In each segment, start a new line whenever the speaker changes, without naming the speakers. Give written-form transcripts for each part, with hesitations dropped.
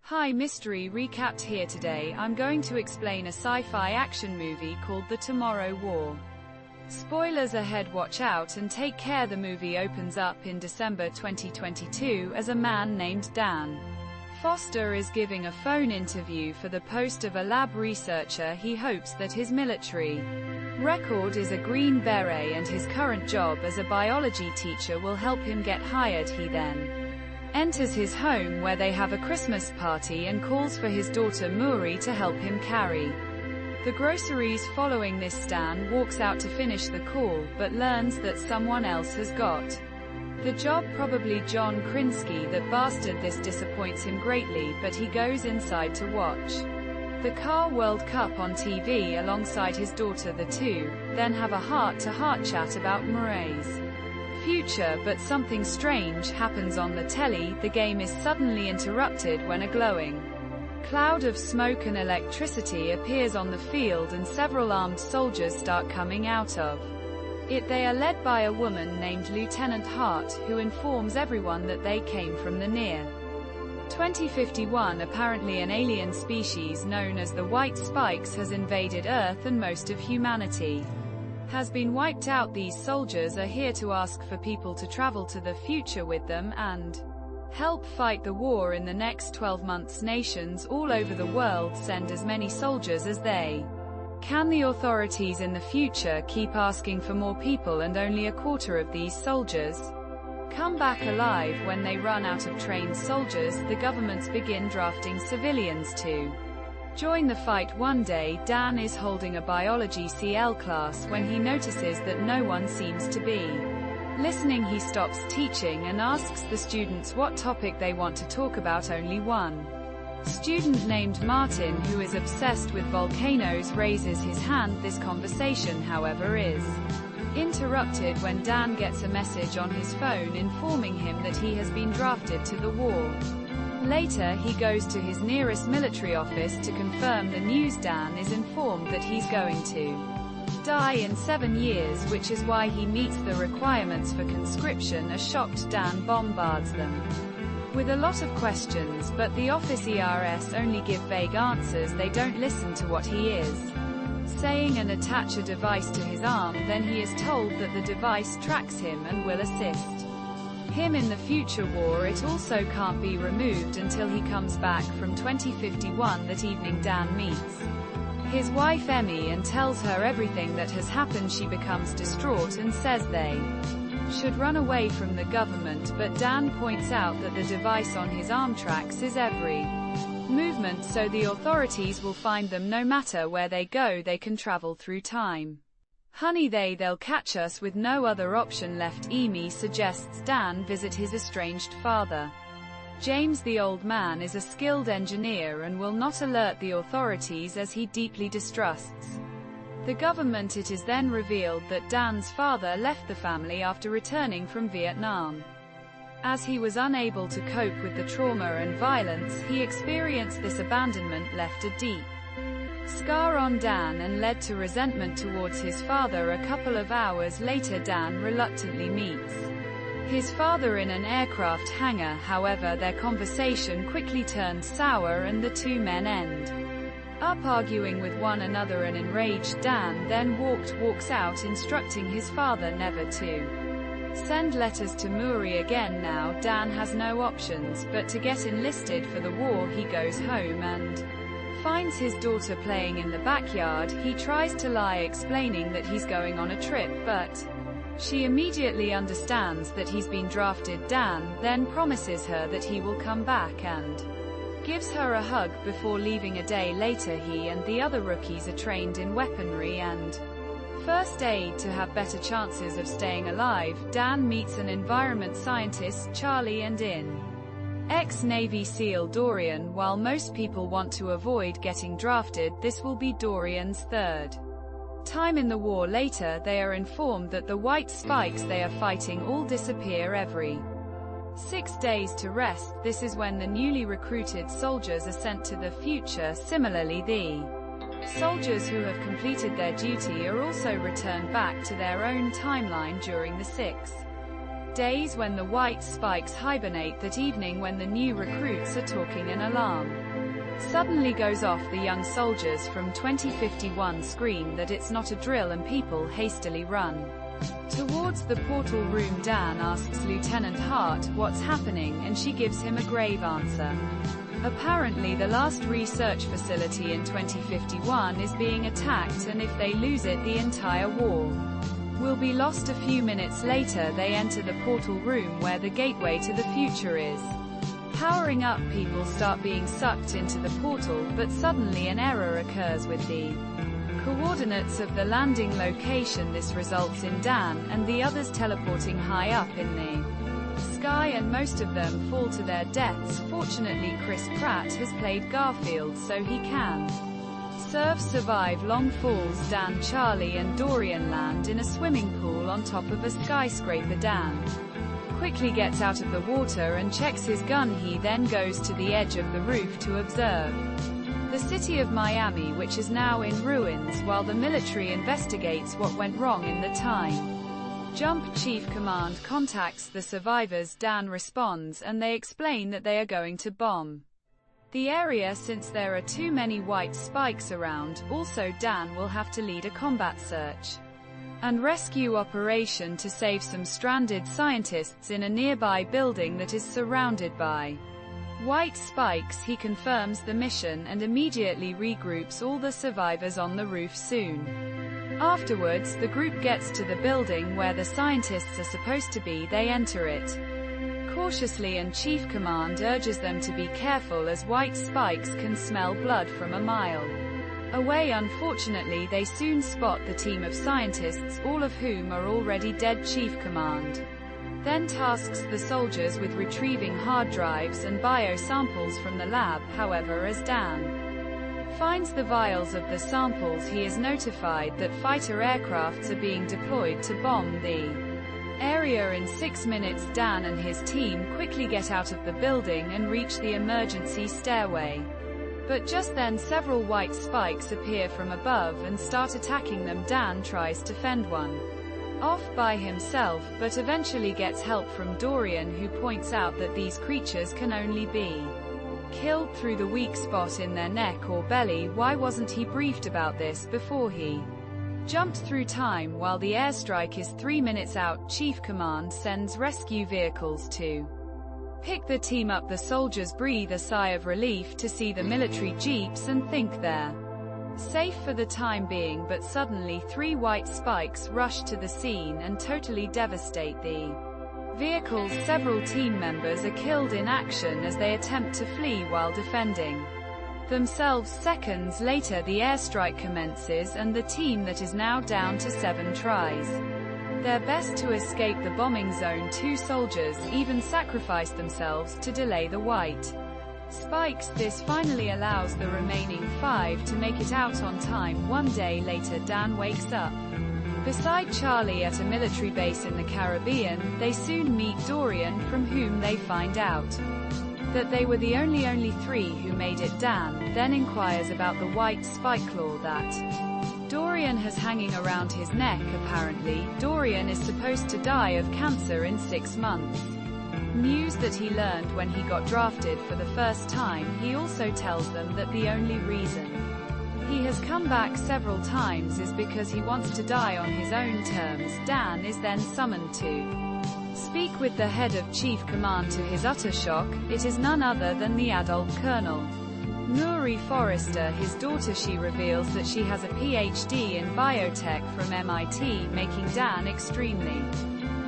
Hi, Mystery Recapped here. Today I'm going to explain a sci-fi action movie called The Tomorrow War. Spoilers ahead, watch out and take care. The movie opens up in December 2022 as a man named Dan Foster is giving a phone interview for the post of a lab researcher. He hopes that his military record is a Green Beret and his current job as a biology teacher will help him get hired. He then enters his home where they have a Christmas party and calls for his daughter Muri to help him carry the groceries. Following this, Stan walks out to finish the call, but learns that someone else has got the job, probably John Krinsky. That bastard. This disappoints him greatly, but he goes inside to watch the Car World Cup on TV alongside his daughter. The two then have a heart-to-heart chat about Murray's future, but something strange happens on the telly. The game is suddenly interrupted when a glowing cloud of smoke and electricity appears on the field and several armed soldiers start coming out of it. They are led by a woman named Lieutenant Hart, who informs everyone that they came from the near 2051. Apparently an alien species known as the White Spikes has invaded Earth and most of humanity has been wiped out. These soldiers are here to ask for people to travel to the future with them and help fight the war in the next 12 months. Nations all over the world send as many soldiers as they can. The authorities in the future keep asking for more people, and only a quarter of these soldiers come back alive. When they run out of trained soldiers, the governments begin drafting civilians to join the fight. One day, Dan is holding a biology CL class when he notices that no one seems to be listening. He stops teaching and asks the students what topic they want to talk about. Only one student named Martin, who is obsessed with volcanoes, raises his hand. This conversation, however, is interrupted when Dan gets a message on his phone informing him that he has been drafted to the war. Later, he goes to his nearest military office to confirm the news. Dan is informed that he's going to die in 7 years, which is why he meets the requirements for conscription. A shocked Dan bombards them with a lot of questions, but the office ERS only give vague answers. They don't listen to what he is saying and attach a device to his arm. Then he is told that the device tracks him and will assist him in the future war. It also can't be removed until he comes back from 2051. That evening, Dan meets his wife Emmy and tells her everything that has happened. She becomes distraught and says they should run away from the government, but Dan points out that the device on his arm tracks his every movement, so the authorities will find them no matter where they go. They can travel through time. Honey, they'll catch us with no other option left. Amy suggests Dan visit his estranged father. James, the old man, is a skilled engineer and will not alert the authorities as he deeply distrusts the government. It is then revealed that Dan's father left the family after returning from Vietnam. As he was unable to cope with the trauma and violence he experienced, this abandonment left a deep scar on Dan and led to resentment towards his father. A couple of hours later, Dan reluctantly meets his father in an aircraft hangar. However, their conversation quickly turns sour and the two men end up arguing with one another. An enraged Dan then walks out, instructing his father never to send letters to Muri again. Now, Dan has no options but to get enlisted for the war. He goes home and finds his daughter playing in the backyard. He tries to lie, explaining that he's going on a trip, but she immediately understands that he's been drafted. Dan then promises her that he will come back and gives her a hug before leaving. A day later, he and the other rookies are trained in weaponry and first aid to have better chances of staying alive. Dan meets an environment scientist, Charlie, and in ex-Navy SEAL Dorian. While most people want to avoid getting drafted, this will be Dorian's third time in the war. Later, they are informed that the White Spikes they are fighting all disappear every 6 days to rest. This is when the newly recruited soldiers are sent to the future. Similarly, the soldiers who have completed their duty are also returned back to their own timeline during the 6 Days when the white spikes hibernate. That evening when the new recruits are talking, an alarm suddenly goes off. The young soldiers from 2051 scream that it's not a drill and people hastily run towards the portal room. Dan asks Lieutenant Hart what's happening, and she gives him a grave answer. Apparently the last research facility in 2051 is being attacked, and if they lose it, the entire wall will be lost. A few minutes later they enter the portal room where the gateway to the future is powering up. People start being sucked into the portal, but suddenly an error occurs with the coordinates of the landing location. This results in Dan and the others teleporting high up in the sky, and most of them fall to their deaths. Fortunately, Chris Pratt has played Garfield, so he can survive long falls. Dan, Charlie and Dorian land in a swimming pool on top of a skyscraper. Dan quickly gets out of the water and checks his gun. He then goes to the edge of the roof to observe the city of Miami, which is now in ruins, while the military investigates what went wrong in the time jump. Chief Command contacts the survivors. Dan responds, and they explain that they are going to bomb the area since there are too many white spikes around. Also, Dan will have to lead a combat search and rescue operation to save some stranded scientists in a nearby building that is surrounded by white spikes. He confirms the mission and immediately regroups all the survivors on the roof soon. Afterwards, the group gets to the building where the scientists are supposed to be. They enter it cautiously, and Chief Command urges them to be careful as white spikes can smell blood from a mile away. Unfortunately, they soon spot the team of scientists, all of whom are already dead. Chief Command then tasks the soldiers with retrieving hard drives and biosamples from the lab. However, as Dan finds the vials of the samples, he is notified that fighter aircrafts are being deployed to bomb the area. In 6 minutes, Dan and his team quickly get out of the building and reach the emergency stairway. But just then several white spikes appear from above and start attacking them. Dan tries to fend one off by himself, but eventually gets help from Dorian, who points out that these creatures can only be killed through the weak spot in their neck or belly. Why wasn't he briefed about this before he jumped through time? While the airstrike is 3 minutes out, Chief Command sends rescue vehicles to pick the team up. The soldiers breathe a sigh of relief to see the military jeeps and think they're safe for the time being, but suddenly 3 white spikes rush to the scene and totally devastate the vehicles. Several team members are killed in action as they attempt to flee while defending themselves. Seconds later, the airstrike commences, and the team that is now down to 7 tries their best to escape the bombing zone. 2 soldiers even sacrifice themselves to delay the white spikes. This finally allows the remaining 5 to make it out on time. 1 day later, Dan wakes up beside Charlie at a military base in the Caribbean. They soon meet Dorian, from whom they find out that they were the only 3 who made it. Dan then inquires about the white spike claw that Dorian has hanging around his neck. Apparently, Dorian is supposed to die of cancer in 6 months. News that he learned when he got drafted for the first time. He also tells them that the only reason he has come back several times is because he wants to die on his own terms. Dan is then summoned to speak with the head of Chief Command. To his utter shock, it is none other than the adult Colonel Nuri Forrester. His daughter, she reveals that she has a PhD in biotech from MIT, making Dan extremely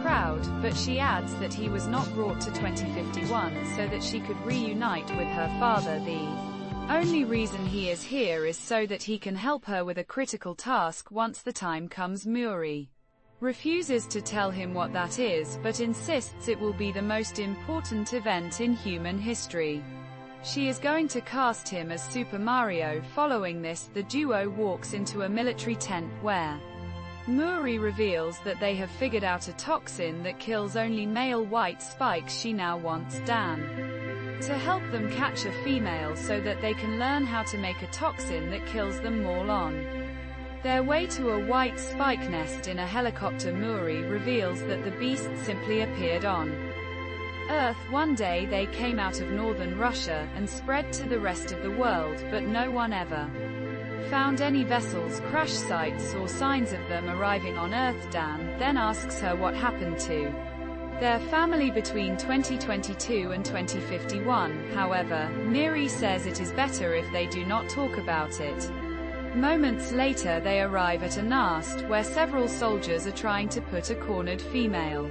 proud, but she adds that he was not brought to 2051 so that she could reunite with her father. The only reason he is here is so that he can help her with a critical task once the time comes. Muri refuses to tell him what that is, but insists it will be the most important event in human history. She is going to cast him as Super Mario. Following this, the duo walks into a military tent where Muri reveals that they have figured out a toxin that kills only male white spikes. She now wants Dan to help them catch a female so that they can learn how to make a toxin that kills them all. On Their way to a white spike nest in a helicopter, Muri reveals that the beast simply appeared on Earth. One day they came out of northern Russia and spread to the rest of the world, but no one ever found any vessels, crash sites, or signs of them arriving on Earth. Dan then asks her what happened to their family between 2022 and 2051. However, Miri says it is better if they do not talk about it. Moments later they arrive at a nest where several soldiers are trying to put a cornered female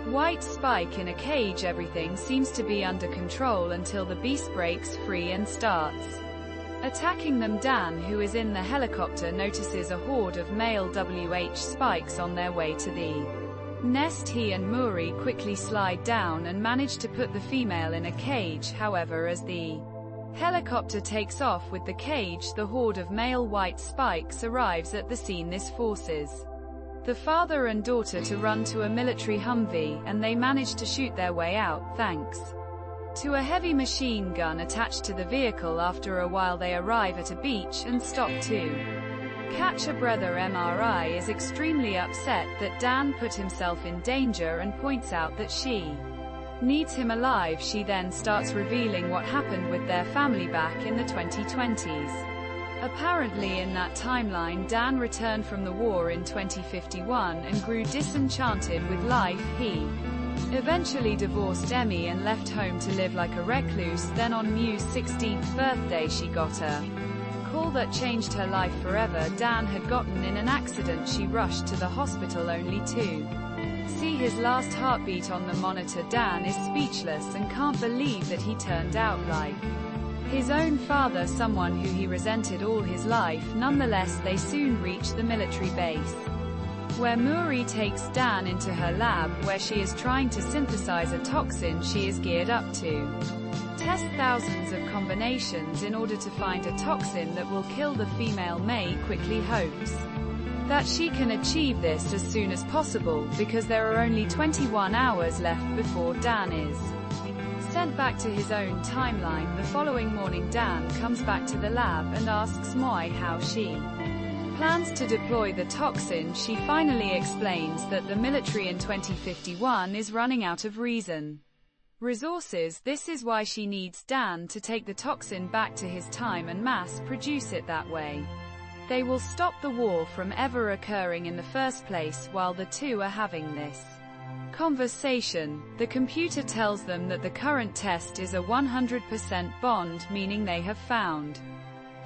white spike in a cage. Everything seems to be under control until the beast breaks free and starts attacking them. Dan, who is in the helicopter, notices a horde of male WH spikes on their way to the nest. He and Muri quickly slide down and manage to put the female in a cage. However, as the helicopter takes off with the cage, the horde of male white spikes arrives at the scene. This forces the father and daughter to run to a military Humvee, and they manage to shoot their way out, thanks to a heavy machine gun attached to the vehicle. After a while they arrive at a beach and stop to catch a breather. Mri is extremely upset that Dan put himself in danger and points out that she needs him alive. She then starts revealing what happened with their family back in the 2020s. Apparently in that timeline Dan returned from the war in 2051 and grew disenchanted with life. He eventually divorced Emmy and left home to live like a recluse. Then on Mew's 16th birthday she got a call that changed her life forever. Dan had gotten in an accident. She rushed to the hospital only to see his last heartbeat on the monitor. Dan is speechless and can't believe that he turned out like his own father, someone who he resented all his life. Nonetheless, they soon reach the military base, where Muri takes Dan into her lab, where she is trying to synthesize a toxin. She is geared up to test thousands of combinations in order to find a toxin that will kill the female. May quickly hopes that she can achieve this as soon as possible, because there are only 21 hours left before Dan is sent back to his own timeline. The following morning Dan comes back to the lab and asks Moi how she plans to deploy the toxin. She finally explains that the military in 2051 is running out of resources. This is why she needs Dan to take the toxin back to his time and mass produce it. That way they will stop the war from ever occurring in the first place. While the two are having this conversation, the computer tells them that the current test is a 100% bond, meaning they have found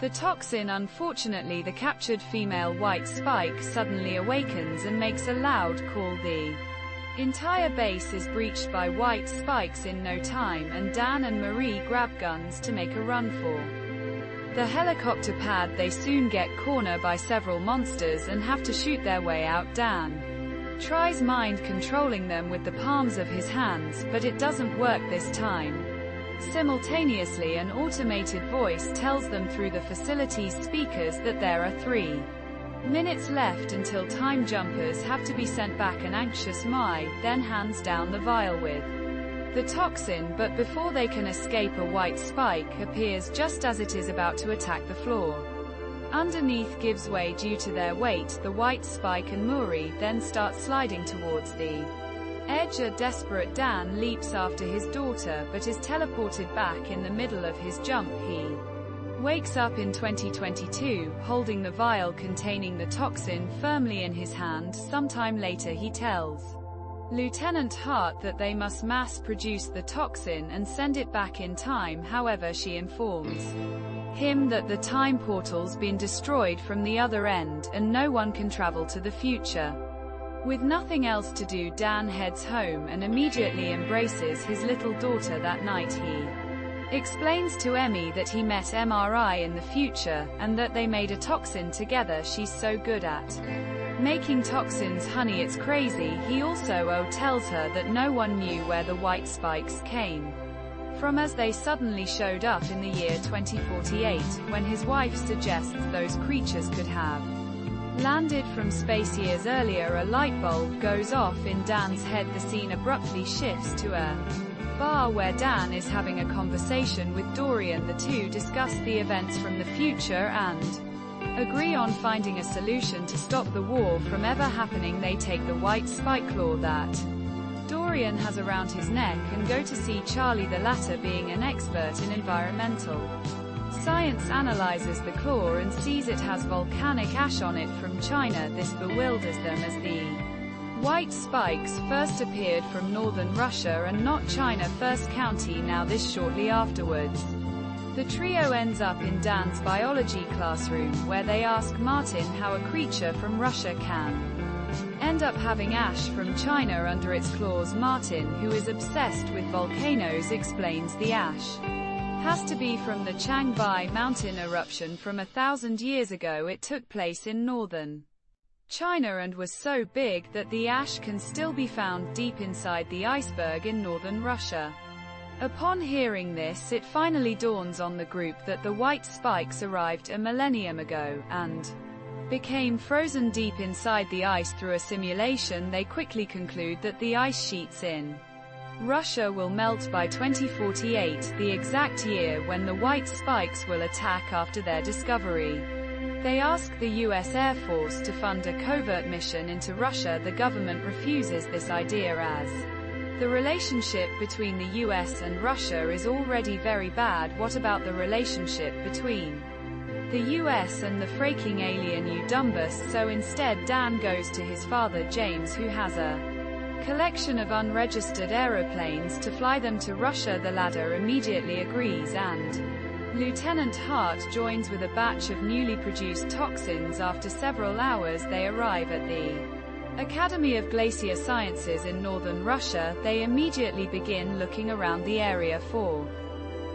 the toxin. Unfortunately, the captured female white spike suddenly awakens and makes a loud call. The entire base is breached by white spikes in no time, and Dan and Marie grab guns to make a run for the helicopter pad. They soon get cornered by several monsters and have to shoot their way out. Dan tries mind controlling them with the palms of his hands, but it doesn't work this time. Simultaneously, an automated voice tells them through the facility's speakers that there are 3 minutes left until time jumpers have to be sent back. An anxious Mai then hands down the vial with the toxin, but before they can escape, a white spike appears just as it is about to attack the floor. Underneath gives way due to their weight. The white spike and Muri then start sliding towards the edge. A desperate Dan leaps after his daughter, but is teleported back in the middle of his jump. He wakes up in 2022, holding the vial containing the toxin firmly in his hand. Sometime later he tells Lieutenant Hart that they must mass produce the toxin and send it back in time. However, she informs him that the time portal's been destroyed from the other end, and no one can travel to the future. With nothing else to do, Dan heads home and immediately embraces his little daughter. That night he explains to Emmy that he met MRI in the future, and that they made a toxin together. She's so good at making toxins, honey, it's crazy. He also tells her that no one knew where the white spikes came from, as they suddenly showed up in the year 2048, when his wife suggests those creatures could have landed from space years earlier. A light bulb goes off in Dan's head. The scene abruptly shifts to a bar where Dan is having a conversation with Dorian. The two discuss the events from the future and agree on finding a solution to stop the war from ever happening. They take the white spike claw that Dorian has around his neck and go to see Charlie, the latter being an expert in environmental science. Analyzes the claw and sees it has volcanic ash on it from China. This bewilders them, as the white spikes first appeared from northern Russia and not China. First County. Now this shortly afterwards, the trio ends up in Dan's biology classroom, where they ask Martin how a creature from Russia can end up having ash from China under its claws. Martin, who is obsessed with volcanoes, explains the ash has to be from the Changbai mountain eruption from 1,000 years ago. It took place in northern China and was so big that the ash can still be found deep inside the iceberg in northern Russia. Upon hearing this, it finally dawns on the group that the white spikes arrived a millennium ago, and became frozen deep inside the ice through a simulation. They quickly conclude that the ice sheets in Russia will melt by 2048, the exact year when the white spikes will attack. After their discovery, they ask the US Air Force to fund a covert mission into Russia. The government refuses this idea, as the relationship between the US and Russia is already very bad. What about the relationship between the US and the freaking alien Udumbus? So instead Dan goes to his father James, who has a collection of unregistered aeroplanes, to fly them to Russia. The latter immediately agrees, and Lieutenant Hart joins with a batch of newly produced toxins. After several hours they arrive at the Academy of Glacier Sciences in northern Russia. They immediately begin looking around the area for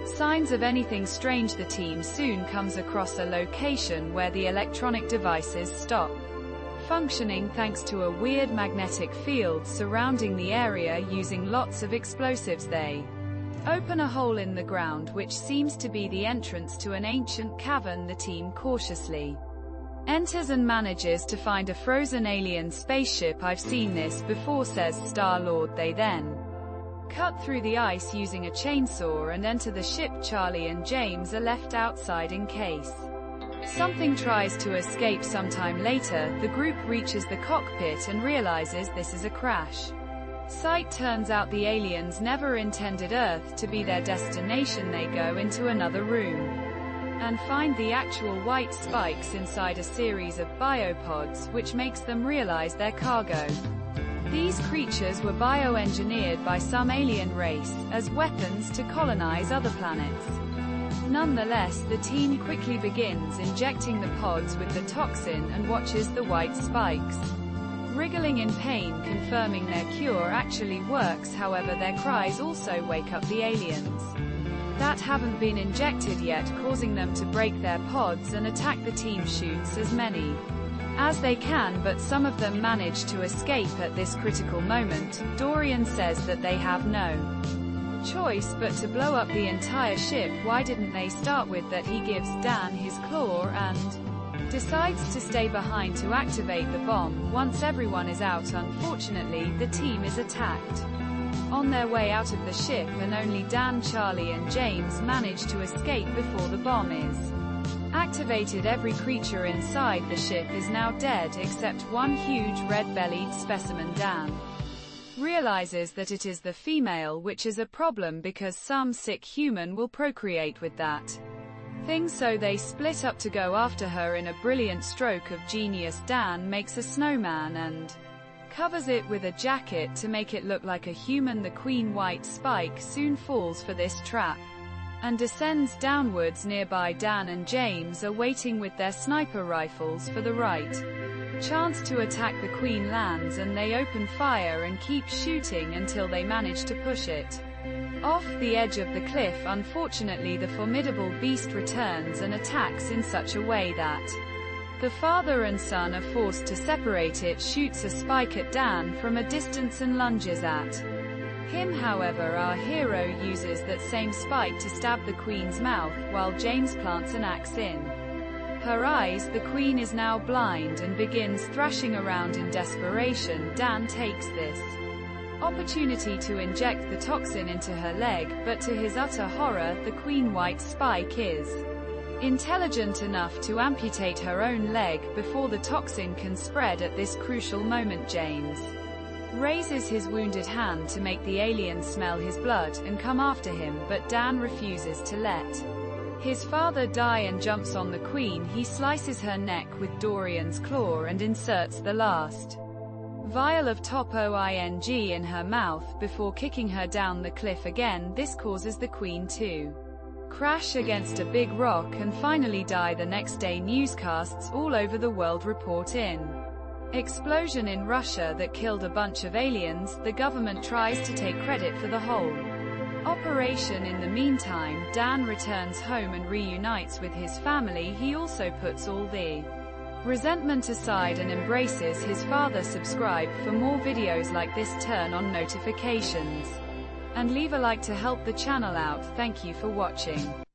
signs of anything strange. The team soon comes across a location where the electronic devices stop functioning thanks to a weird magnetic field surrounding the area. Using lots of explosives, they open a hole in the ground which seems to be the entrance to an ancient cavern. The team cautiously enters and manages to find a frozen alien spaceship. I've seen this before, says Star-Lord. They then cut through the ice using a chainsaw and enter the ship. Charlie and James are left outside in case something tries to escape. Sometime later, the group reaches the cockpit and realizes this is a crash site. Turns out the aliens never intended Earth to be their destination. They go into another room and find the actual white spikes inside a series of biopods, which makes them realize their cargo. These creatures were bioengineered by some alien race, as weapons to colonize other planets. Nonetheless, the team quickly begins injecting the pods with the toxin and watches the white spikes wriggling in pain, confirming their cure actually works. However, their cries also wake up the aliens that haven't been injected yet, causing them to break their pods and attack. The team shoots as many as they can, but some of them manage to escape. At this critical moment, Dorian says that they have no choice but to blow up the entire ship. Why didn't they start with that? He gives Dan his claw and decides to stay behind to activate the bomb. Once everyone is out, unfortunately, the team is attacked on their way out of the ship, and only Dan, Charlie and James manage to escape before the bomb is activated. Every creature inside the ship is now dead except one huge red-bellied specimen. Dan realizes that it is the female, which is a problem because some sick human will procreate with that thing, so they split up to go after her. In a brilliant stroke of genius, Dan makes a snowman and covers it with a jacket to make it look like a human. The queen white spike soon falls for this trap and descends downwards. Nearby, Dan and James are waiting with their sniper rifles for the right chance to attack. The queen lands and they open fire and keep shooting until they manage to push it off the edge of the cliff. Unfortunately, the formidable beast returns and attacks in such a way that the father and son are forced to separate. It shoots a spike at Dan from a distance and lunges at him. However, our hero uses that same spike to stab the queen's mouth, while James plants an axe in her eyes. The queen is now blind and begins thrashing around in desperation. Dan takes this opportunity to inject the toxin into her leg, but to his utter horror, the queen white spike is intelligent enough to amputate her own leg before the toxin can spread. At this crucial moment, James raises his wounded hand to make the alien smell his blood and come after him, but Dan refuses to let his father die and jumps on the Queen. He slices her neck with Dorian's claw and inserts the last vial of topoing in her mouth before kicking her down the cliff again. This causes the Queen to crash against a big rock and finally die the next day. Newscasts all over the world report in explosion in Russia that killed a bunch of aliens. The government tries to take credit for the whole operation. In the meantime, Dan returns home and reunites with his family. He also puts all the resentment aside and embraces his father. Subscribe for more videos like this, turn on notifications, and leave a like to help the channel out. Thank you for watching.